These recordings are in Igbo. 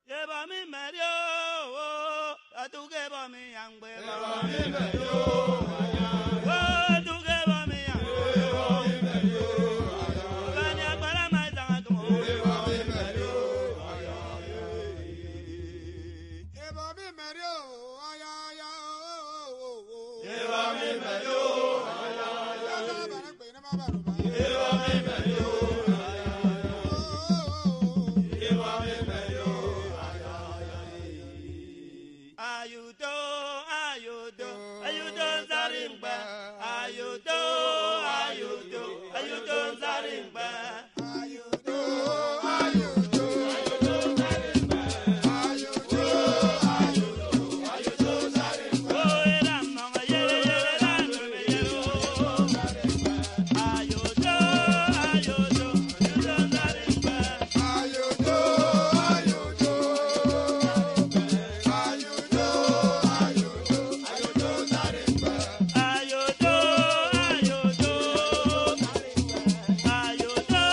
Yeba mi medio, atugeba mi yangbe. Yeba mi medio, atugeba mi yangbe. Yeba mi medio, Banya para mai zanga tumo. Yeba mi medio, Yeba mi medio, ayaya. Yeba mi medio, Yeba mi medio, Yeba mi medio, Yeba mi medio. Ayudo, ayudo, ayudo zarimba. Ayudo, ayudo, ayudo zarimba. ayudo, ayudo, ayudo zarimba. Ayudo, ayudo, ayudo zarimba. Oh, era mama yere yere rano me yero. Ayudo, ayudo, ayudo zarimba. Ayudo, ayudo, ayudo, ayudo, ayudo zarimba. Ayudo, ayudo, ayudo, ayudo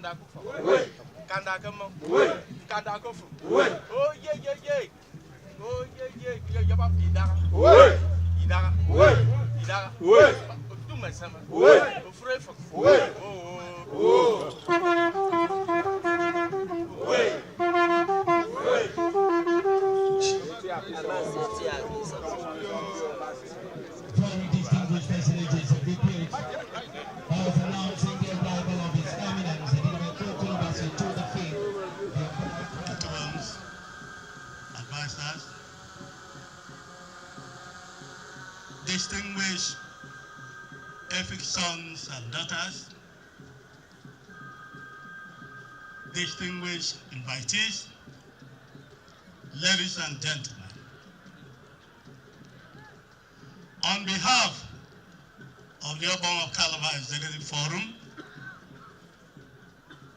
Kanda Kufa. Oui. Kanda Kamo. Oui. Kanda Kofu. Oui. Oh yeah yeah yeah. Oh yeah yeah. Yaba Idara. Oui. Idara. Oui. Idara. Oui. Tout me semble. Oui. Au frère Fox. Oui. Oh. Oh. Oui. Very distinguished personages of the period of announcing the arrival of His Eminence the Director Columbus to the King. Patrons, advisors, distinguished Efik sons and daughters, distinguished invitees, ladies and gentlemen. On behalf of the Obon of Calabar Executive Forum,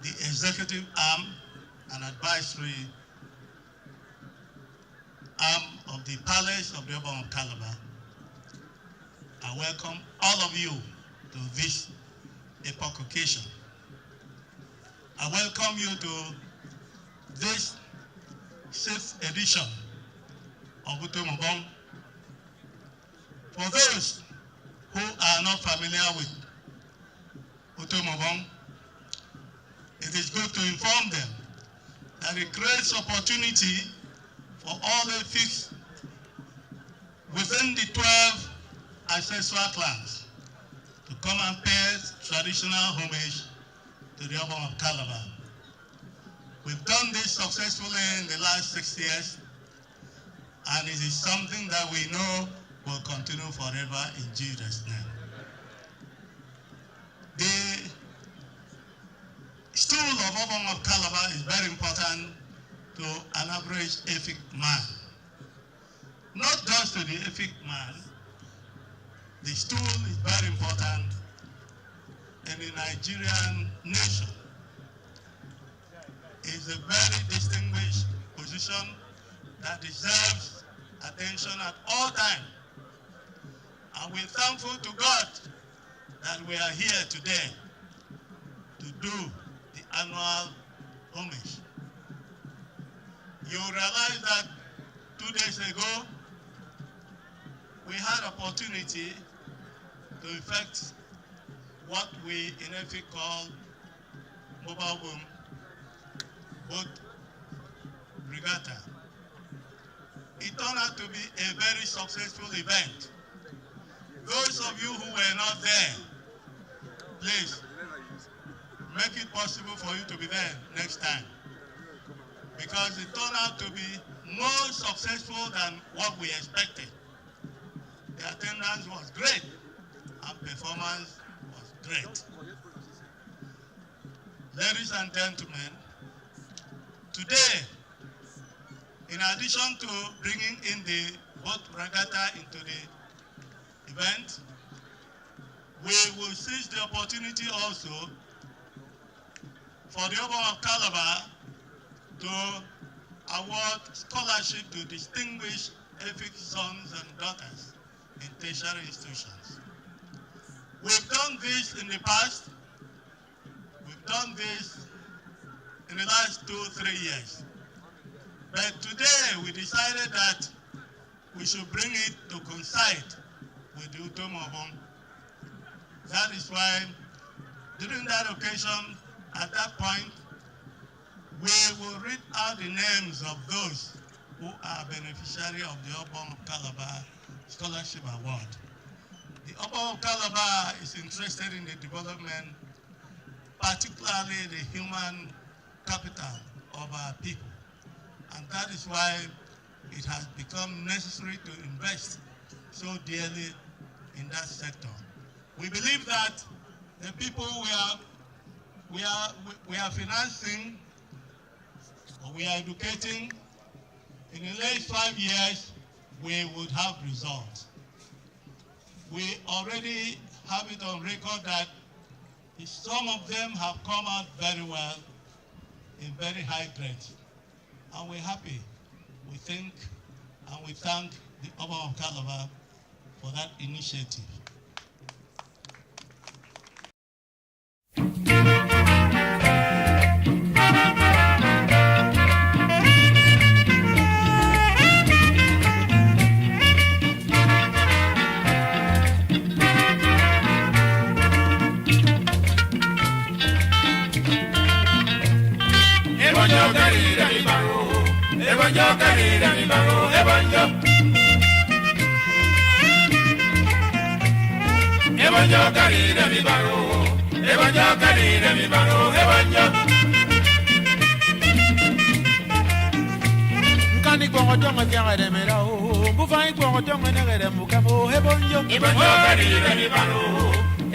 the executive arm and advisory arm of the Palace of the Obon of Calabar, I welcome all of you to this epoch occasion. I welcome you to this 6th edition of Utomobong. For those who are not familiar with Utomobong, it is good to inform them that it creates opportunity for all the Efiks within the 12 ancestral clans to come and pay traditional homage to the Obon of Calabar. We've done this successfully in the last 6 years, and it is something that we know will continue forever in Jesus' name. The stool of Obon of Calabar is very important to an average Efik man. Not just to the Efik man, the stool is very important in the Nigerian nation. It's a very distinguished position that deserves attention at all times. And we're thankful to God that we are here today to do the annual homage. You realize that 2 days ago, we had opportunity to effect what we in Efik call mobile boat regatta. It turned out to be a very successful event. Those of you who were not there, please make it possible for you to be there next time, because it turned out to be more successful than what we expected. The attendance was great and performance was great. Ladies and gentlemen, today, in addition to bringing in the boat regatta into the event, we will seize the opportunity also for the Obon of Calabar to award scholarship to distinguished Efik sons and daughters in tertiary institutions. We've done this in the past. We've done this in the last 2-3 years. But today we decided that we should bring it to coincide with the Utomobong. That is why during that occasion, at that point, we will read out the names of those who are beneficiaries of the Obon of Calabar Scholarship Award. The Obon of Calabar is interested in the development, particularly the human capital of our people. And that is why it has become necessary to invest so dearly in that sector. We believe that the people we are financing, or we are educating, in the next 5 years, we would have results. We already have it on record that some of them have come out very well in very high grades. And we're happy. We think and we thank the Obon of Calabar for that initiative. baro, ebonjo. Ebonjo karire mi baro, ebonjo karire mi baro, ebonjo. Kani kwa donga kya de mera o, bufa kwa donga ne de mukamo ebonjo. Ebonjo karire mi baro,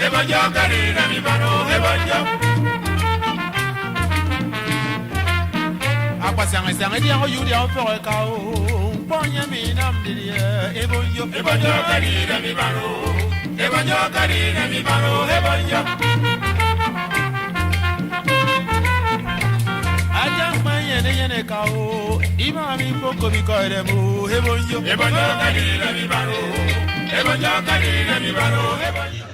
ebonjo karire mi baro, ebonjo. Akwasanga sanga dia o yuri o fere ka o, ponya mi nam di ebonjo. Ebonjo karire mi baro, ebonjo karire mi baro, ebonjo. Yene kao ima mi poko mi koire mu ebonjo Ebonjo karire mi baro, ebonjo karire mi baro, ebonjo.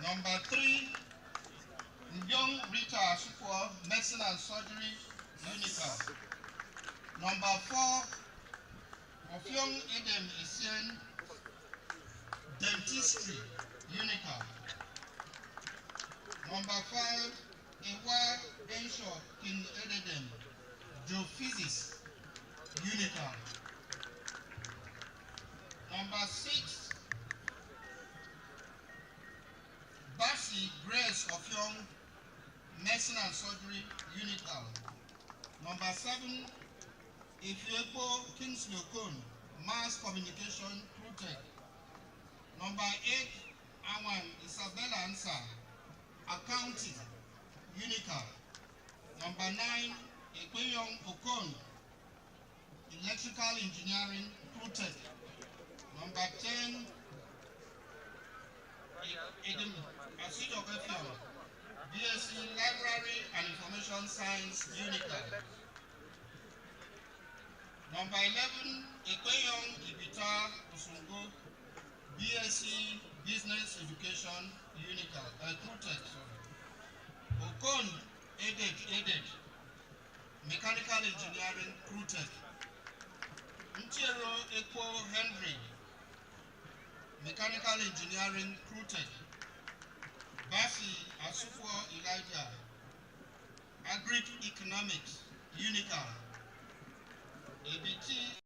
Number 3, Young Rita Asufo, Medicine and Surgery, Unical. Number 4, Ofyong Edem Essien, Dentistry, Unical. Number 5, Ewa Ensho King Edem, Geophysics, Unical. Number 6, Basi Grace Ofyong, Medicine and Surgery, Unical. Number 7, Ifepo Kingsley Okon, Mass Communication, Protect. Number 8, Awan Isabella Ansa, Accounting, Unical. Number 9, Ekpeyong Okon, Electrical Engineering, Protect. Number 10, Edem Asijo Befion, BSc Library and Information Science, Unical. Number 11, Ekpeyong Ibita Osungo, BSc Business Education, Unical, Protect. Okon EDIC, Mechanical Engineering Crew-Tech. Nchero Ekpo Henry, Mechanical Engineering Crew-Tech. Basi Asufo Elijah, Agric Economics, Unical. ABT